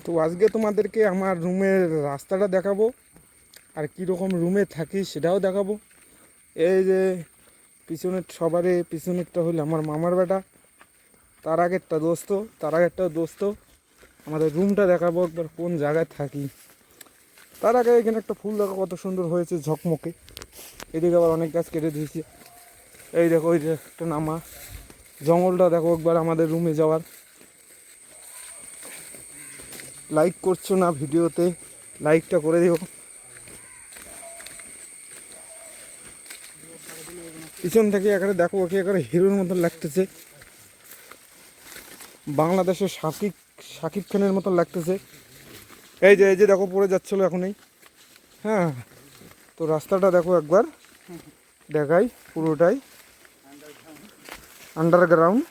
তো আজকে তোমাদেরকে আমার রুমের রাস্তাটা দেখাবো, আর কীরকম রুমে থাকি সেটাও দেখাবো। এই যে পিছনের সবারে পিছনেরটা হলো আমার মামার বেটা, তার আগেরটা দোস্ত, তার আগেরটা দোস্ত। আমাদের রুমটা দেখাবো একবার কোন জায়গায় থাকি। তার আগে এখানে একটা ফুল দেখো কত সুন্দর হয়েছে ঝকমকে। এদিকে আবার অনেক গাছ কেটে দিয়েছি। এই দেখো ওই যে একটা নামা জঙ্গলটা দেখো একবার আমাদের রুমে যাওয়ার। লাইক করছো না ভিডিওতে, লাইকটা করে দিও। পিছন থেকে এখানে দেখো ওকে এখানে হিরোর মতন লাগতেছে, বাংলাদেশের শাকিব খানের মতন লাগতেছে। এই যে দেখো পড়ে যাচ্ছিলো এখনই। হ্যাঁ, তো রাস্তাটা দেখো একবার দেখাই, পুরোটাই আন্ডারগ্রাউন্ড।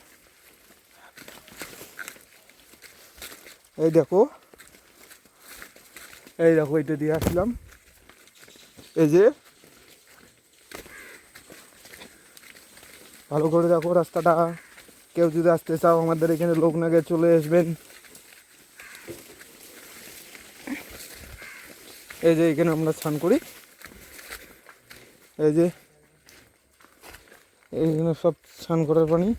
এই দেখো এটা দিয়ে আসলাম। এই যে ভালো করে দেখো রাস্তাটা। কেউ যদি আসতে চাও আমাদের এখানে লোকনাগে চলে আসবেন। এই যে এখানে আমরা স্নান করি। এই যে এইখানে সব স্নান করার পানি।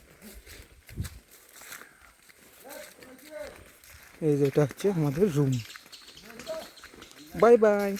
এই যে এটা হচ্ছে আমাদের রুম। Bye bye.